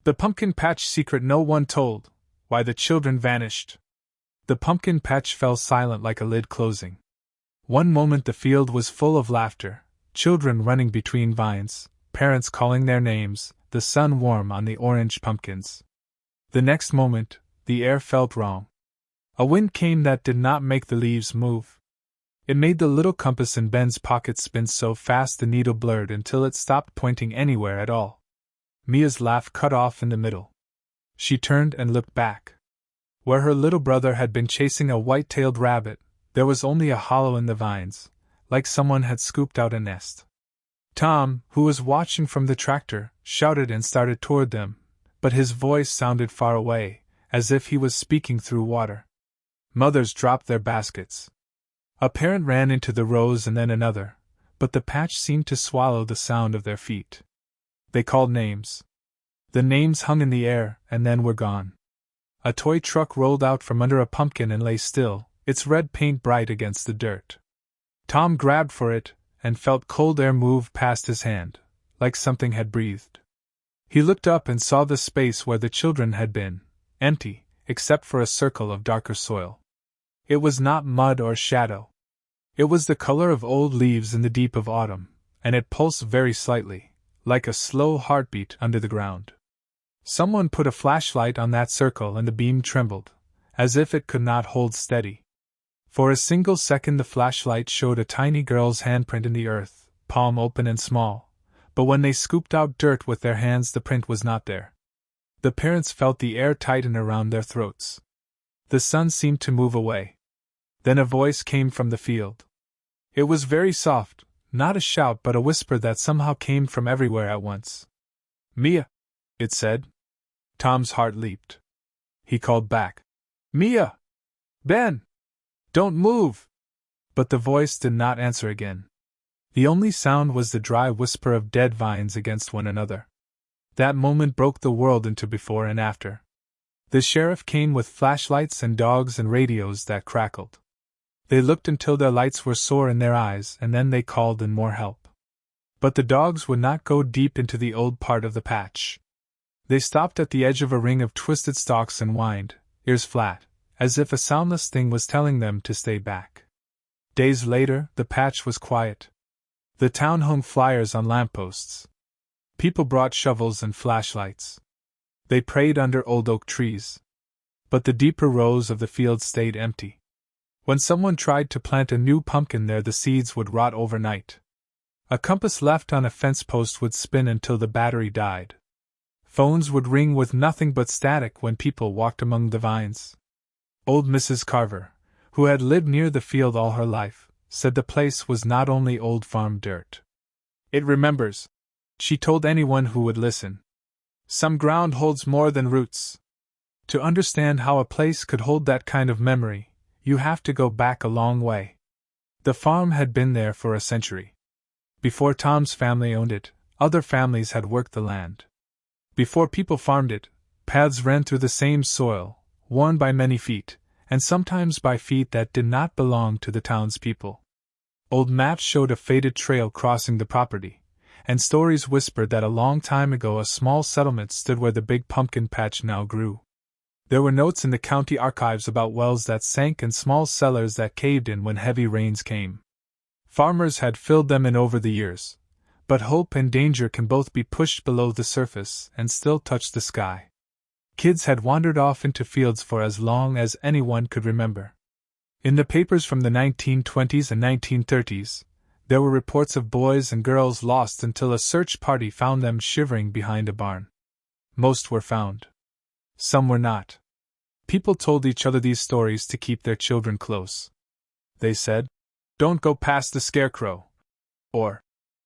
The pumpkin patch secret no one told, why the children vanished. The pumpkin patch fell silent like a lid closing. One moment the field was full of laughter, children running between vines, parents calling their names, the sun warm on the orange pumpkins. The next moment, the air felt wrong. A wind came that did not make the leaves move. It made the little compass in Ben's pocket spin so fast the needle blurred until it stopped pointing anywhere at all. Mia's laugh cut off in the middle. She turned and looked back. Where her little brother had been chasing a white-tailed rabbit, there was only a hollow in the vines, like someone had scooped out a nest. Tom, who was watching from the tractor, shouted and started toward them, but his voice sounded far away, as if he was speaking through water. Mothers dropped their baskets. A parent ran into the rows and then another, but the patch seemed to swallow the sound of their feet. They called names. The names hung in the air and then were gone. A toy truck rolled out from under a pumpkin and lay still, its red paint bright against the dirt. Tom grabbed for it and felt cold air move past his hand, like something had breathed. He looked up and saw the space where the children had been, empty, except for a circle of darker soil. It was not mud or shadow. It was the color of old leaves in the deep of autumn, and it pulsed very slightly, like a slow heartbeat under the ground. Someone put a flashlight on that circle and the beam trembled, as if it could not hold steady. For a single second the flashlight showed a tiny girl's handprint in the earth, palm open and small, but when they scooped out dirt with their hands the print was not there. The parents felt the air tighten around their throats. The sun seemed to move away. Then a voice came from the field. It was very soft, not a shout but a whisper that somehow came from everywhere at once. "Mia," it said. Tom's heart leaped. He called back, "Mia! Ben! Don't move!" But the voice did not answer again. The only sound was the dry whisper of dead vines against one another. That moment broke the world into before and after. The sheriff came with flashlights and dogs and radios that crackled. They looked until their lights were sore in their eyes and then they called in more help. But the dogs would not go deep into the old part of the patch. They stopped at the edge of a ring of twisted stalks and whined, ears flat, as if a soundless thing was telling them to stay back. Days later, the patch was quiet. The town hung flyers on lampposts. People brought shovels and flashlights. They prayed under old oak trees. But the deeper rows of the field stayed empty. When someone tried to plant a new pumpkin there, the seeds would rot overnight. A compass left on a fence post would spin until the battery died. Phones would ring with nothing but static when people walked among the vines. Old Mrs. Carver, who had lived near the field all her life, said the place was not only old farm dirt. "It remembers," she told anyone who would listen. "Some ground holds more than roots." To understand how a place could hold that kind of memory, you have to go back a long way. The farm had been there for a century. Before Tom's family owned it, other families had worked the land. Before people farmed it, paths ran through the same soil, worn by many feet, and sometimes by feet that did not belong to the townspeople. Old maps showed a faded trail crossing the property, and stories whispered that a long time ago a small settlement stood where the big pumpkin patch now grew. There were notes in the county archives about wells that sank and small cellars that caved in when heavy rains came. Farmers had filled them in over the years, but hope and danger can both be pushed below the surface and still touch the sky. Kids had wandered off into fields for as long as anyone could remember. In the papers from the 1920s and 1930s, there were reports of boys and girls lost until a search party found them shivering behind a barn. Most were found. Some were not. People told each other these stories to keep their children close. They said, "Don't go past the scarecrow," or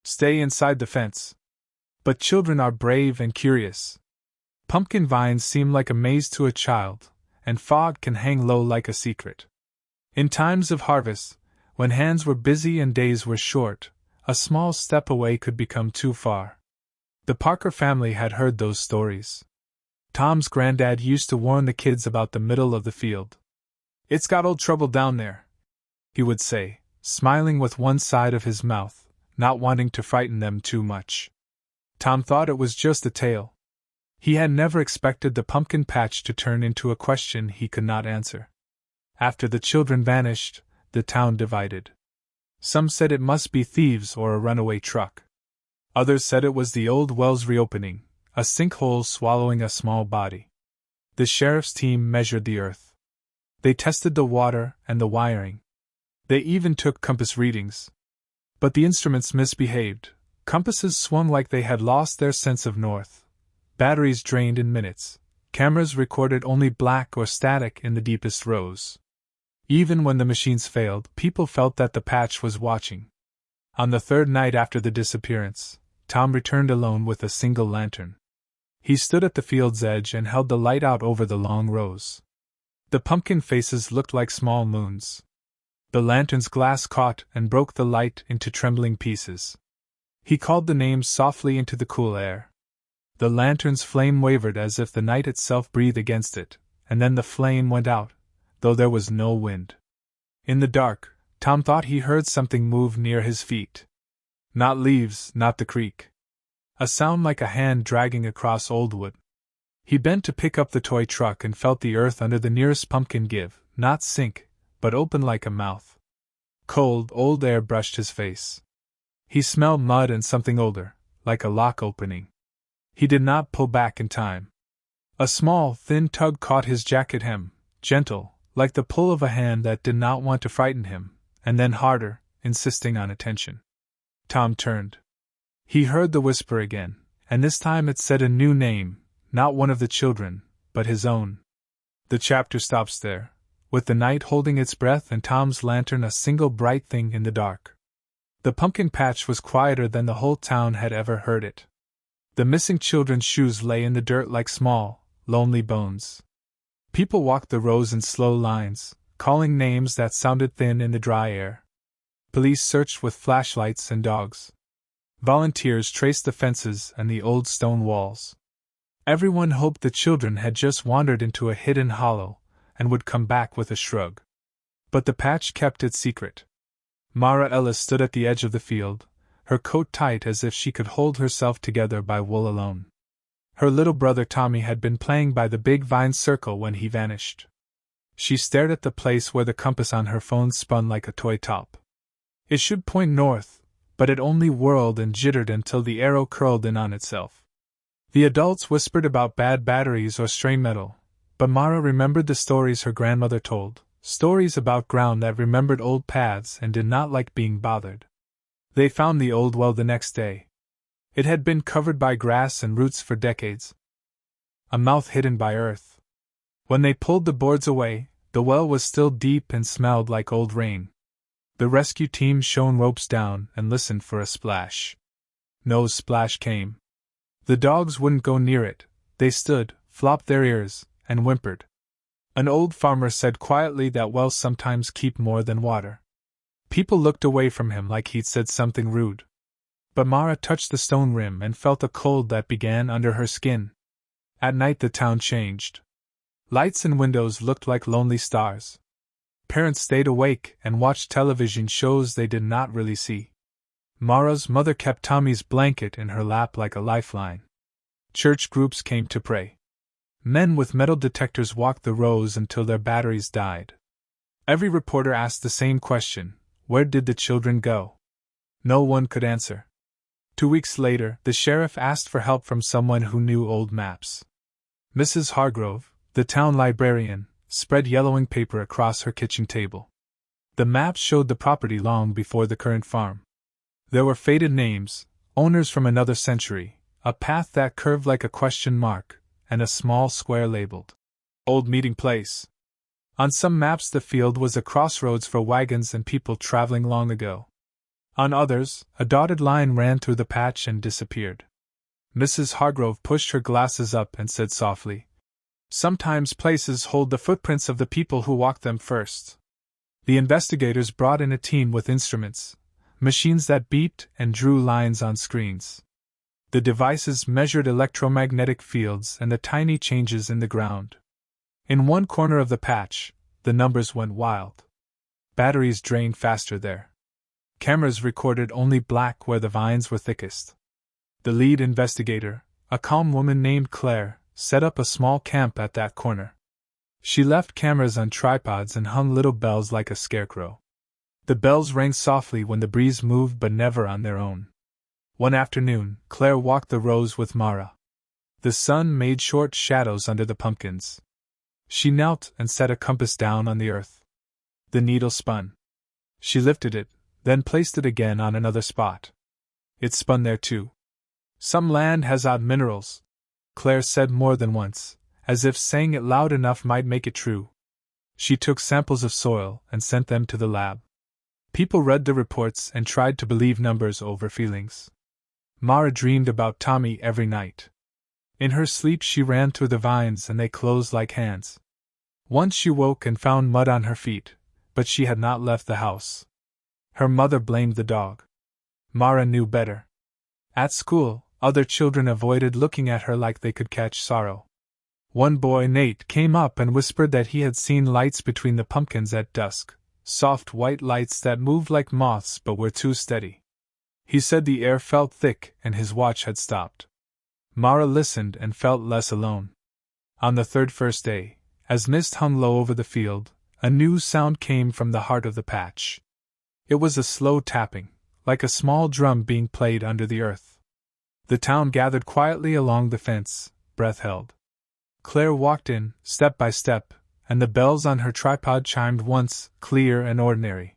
"Stay inside the fence." But children are brave and curious. Pumpkin vines seem like a maze to a child, and fog can hang low like a secret. In times of harvest, when hands were busy and days were short, a small step away could become too far. The Parker family had heard those stories. Tom's granddad used to warn the kids about the middle of the field. "It's got old trouble down there," he would say, smiling with one side of his mouth, not wanting to frighten them too much. Tom thought it was just a tale. He had never expected the pumpkin patch to turn into a question he could not answer. After the children vanished, the town divided. Some said it must be thieves or a runaway truck. Others said it was the old wells reopening, a sinkhole swallowing a small body. The sheriff's team measured the earth. They tested the water and the wiring. They even took compass readings. But the instruments misbehaved. Compasses swung like they had lost their sense of north. Batteries drained in minutes. Cameras recorded only black or static in the deepest rows. Even when the machines failed, people felt that the patch was watching. On the third night after the disappearance, Tom returned alone with a single lantern. He stood at the field's edge and held the light out over the long rows. The pumpkin faces looked like small moons. The lantern's glass caught and broke the light into trembling pieces. He called the names softly into the cool air. The lantern's flame wavered as if the night itself breathed against it, and then the flame went out, though there was no wind. In the dark, Tom thought he heard something move near his feet. Not leaves, not the creek. A sound like a hand dragging across old wood. He bent to pick up the toy truck and felt the earth under the nearest pumpkin give, not sink, but open like a mouth. Cold, old air brushed his face. He smelled mud and something older, like a lock opening. He did not pull back in time. A small, thin tug caught his jacket hem, gentle, like the pull of a hand that did not want to frighten him, and then harder, insisting on attention. Tom turned. He heard the whisper again, and this time it said a new name, not one of the children, but his own. The chapter stops there, with the night holding its breath and Tom's lantern a single bright thing in the dark. The pumpkin patch was quieter than the whole town had ever heard it. The missing children's shoes lay in the dirt like small, lonely bones. People walked the rows in slow lines, calling names that sounded thin in the dry air. Police searched with flashlights and dogs. Volunteers traced the fences and the old stone walls. Everyone hoped the children had just wandered into a hidden hollow and would come back with a shrug. But the patch kept its secret. Mara Ellis stood at the edge of the field, her coat tight as if she could hold herself together by wool alone. Her little brother Tommy had been playing by the big vine circle when he vanished. She stared at the place where the compass on her phone spun like a toy top. It should point north, but it only whirled and jittered until the arrow curled in on itself. The adults whispered about bad batteries or stray metal, but Mara remembered the stories her grandmother told, stories about ground that remembered old paths and did not like being bothered. They found the old well the next day. It had been covered by grass and roots for decades. A mouth hidden by earth. When they pulled the boards away, the well was still deep and smelled like old rain. The rescue team shone ropes down and listened for a splash. No splash came. The dogs wouldn't go near it. They stood, flopped their ears, and whimpered. An old farmer said quietly that wells sometimes keep more than water. People looked away from him like he'd said something rude. But Mara touched the stone rim and felt a cold that began under her skin. At night the town changed. Lights and windows looked like lonely stars. Parents stayed awake and watched television shows they did not really see. Mara's mother kept Tommy's blanket in her lap like a lifeline. Church groups came to pray. Men with metal detectors walked the rows until their batteries died. Every reporter asked the same question: where did the children go? No one could answer. 2 weeks later, the sheriff asked for help from someone who knew old maps. Mrs. Hargrove, the town librarian, spread yellowing paper across her kitchen table. The maps showed the property long before the current farm. There were faded names, owners from another century, a path that curved like a question mark, and a small square labeled Old Meeting Place. On some maps the field was a crossroads for wagons and people traveling long ago. On others, a dotted line ran through the patch and disappeared. Mrs. Hargrove pushed her glasses up and said softly, "Sometimes places hold the footprints of the people who walked them first." The investigators brought in a team with instruments, machines that beeped and drew lines on screens. The devices measured electromagnetic fields and the tiny changes in the ground. In one corner of the patch, the numbers went wild. Batteries drained faster there. Cameras recorded only black where the vines were thickest. The lead investigator, a calm woman named Claire, set up a small camp at that corner. She left cameras on tripods and hung little bells like a scarecrow. The bells rang softly when the breeze moved, but never on their own. One afternoon, Claire walked the rows with Mara. The sun made short shadows under the pumpkins. She knelt and set a compass down on the earth. The needle spun. She lifted it, then placed it again on another spot. It spun there too. "Some land has odd minerals," Claire said more than once, as if saying it loud enough might make it true. She took samples of soil and sent them to the lab. People read the reports and tried to believe numbers over feelings. Mara dreamed about Tommy every night. In her sleep she ran through the vines and they closed like hands. Once she woke and found mud on her feet, but she had not left the house. Her mother blamed the dog. Mara knew better. At school, other children avoided looking at her like they could catch sorrow. One boy, Nate, came up and whispered that he had seen lights between the pumpkins at dusk, soft white lights that moved like moths but were too steady. He said the air felt thick and his watch had stopped. Mara listened and felt less alone. On the first day, as mist hung low over the field, a new sound came from the heart of the patch. It was a slow tapping, like a small drum being played under the earth. The town gathered quietly along the fence, breath held. Claire walked in, step by step, and the bells on her tripod chimed once, clear and ordinary.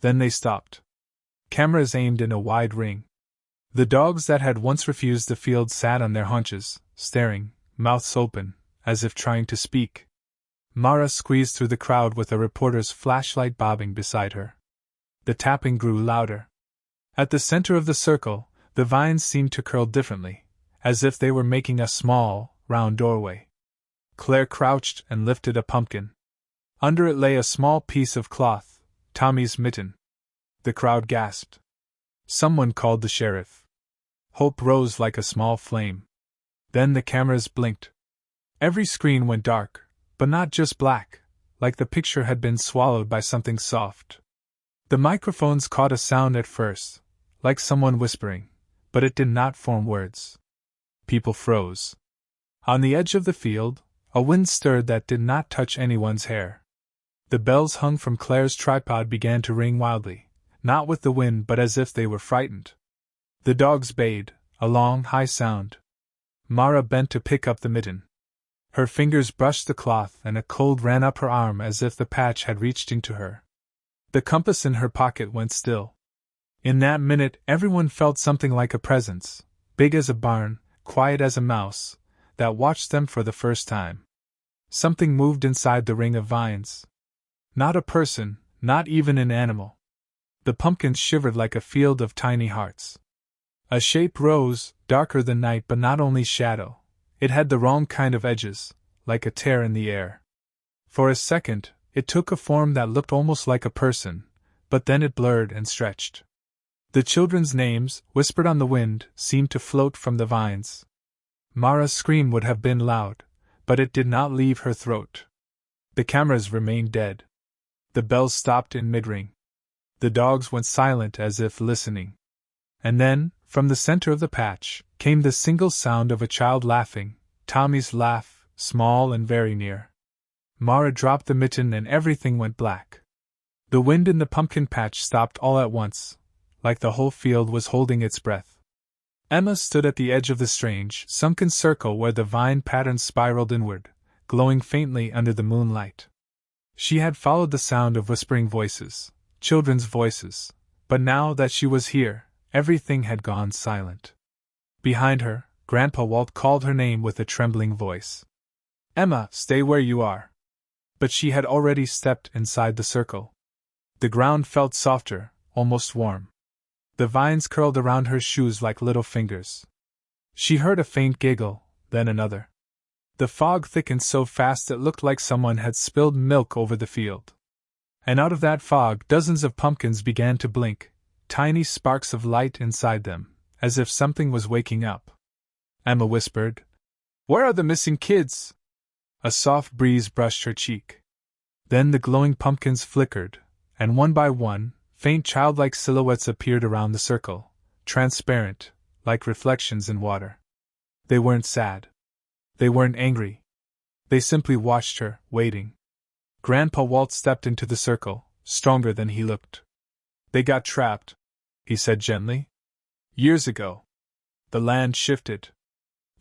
Then they stopped. Cameras aimed in a wide ring. The dogs that had once refused the field sat on their haunches, staring, mouths open, as if trying to speak. Mara squeezed through the crowd with a reporter's flashlight bobbing beside her. The tapping grew louder. At the center of the circle, the vines seemed to curl differently, as if they were making a small, round doorway. Claire crouched and lifted a pumpkin. Under it lay a small piece of cloth, Tommy's mitten. The crowd gasped. Someone called the sheriff. Hope rose like a small flame. Then the cameras blinked. Every screen went dark, but not just black, like the picture had been swallowed by something soft. The microphones caught a sound at first, like someone whispering, but it did not form words. People froze. On the edge of the field, a wind stirred that did not touch anyone's hair. The bells hung from Claire's tripod began to ring wildly, not with the wind but as if they were frightened. The dogs bayed, a long, high sound. Mara bent to pick up the mitten. Her fingers brushed the cloth and a cold ran up her arm as if the patch had reached into her. The compass in her pocket went still. In that minute everyone felt something like a presence, big as a barn, quiet as a mouse, that watched them for the first time. Something moved inside the ring of vines. Not a person, not even an animal. The pumpkins shivered like a field of tiny hearts. A shape rose, darker than night but not only shadow. It had the wrong kind of edges, like a tear in the air. For a second, it took a form that looked almost like a person, but then it blurred and stretched. The children's names, whispered on the wind, seemed to float from the vines. Mara's scream would have been loud, but it did not leave her throat. The cameras remained dead. The bells stopped in mid-ring. The dogs went silent as if listening. And then, from the center of the patch, came the single sound of a child laughing, Tommy's laugh, small and very near. Mara dropped the mitten and everything went black. The wind in the pumpkin patch stopped all at once, like the whole field was holding its breath. Emma stood at the edge of the strange, sunken circle where the vine patterns spiraled inward, glowing faintly under the moonlight. She had followed the sound of whispering voices, children's voices, but now that she was here, everything had gone silent. Behind her, Grandpa Walt called her name with a trembling voice. "Emma, stay where you are." But she had already stepped inside the circle. The ground felt softer, almost warm. The vines curled around her shoes like little fingers. She heard a faint giggle, then another. The fog thickened so fast it looked like someone had spilled milk over the field. And out of that fog dozens of pumpkins began to blink, tiny sparks of light inside them, as if something was waking up. Emma whispered, "Where are the missing kids?" A soft breeze brushed her cheek. Then the glowing pumpkins flickered, and one by one, faint childlike silhouettes appeared around the circle, transparent, like reflections in water. They weren't sad. They weren't angry. They simply watched her, waiting. Grandpa Walt stepped into the circle, stronger than he looked. They got trapped, he said gently. Years ago. The land shifted.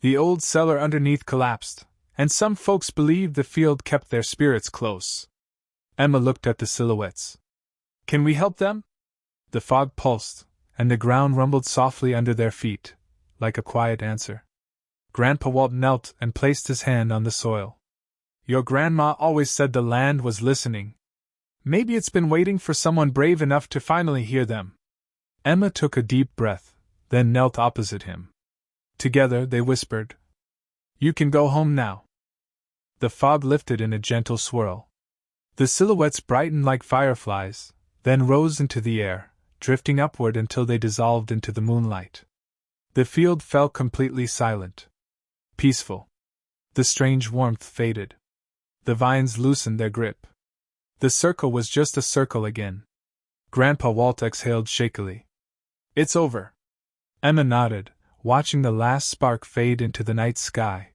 The old cellar underneath collapsed, and some folks believed the field kept their spirits close. Emma looked at the silhouettes. Can we help them? The fog pulsed, and the ground rumbled softly under their feet, like a quiet answer. Grandpa Walt knelt and placed his hand on the soil. Your grandma always said the land was listening. Maybe it's been waiting for someone brave enough to finally hear them. Emma took a deep breath, then knelt opposite him. Together they whispered, You can go home now. The fog lifted in a gentle swirl. The silhouettes brightened like fireflies, then rose into the air, drifting upward until they dissolved into the moonlight. The field fell completely silent. Peaceful. The strange warmth faded. The vines loosened their grip. The circle was just a circle again. Grandpa Walt exhaled shakily. It's over. Emma nodded, watching the last spark fade into the night sky.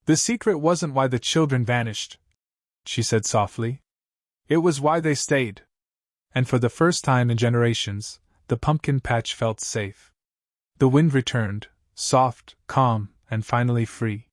The secret wasn't why the children vanished, she said softly. It was why they stayed. And for the first time in generations, the pumpkin patch felt safe. The wind returned, soft, calm, and finally free.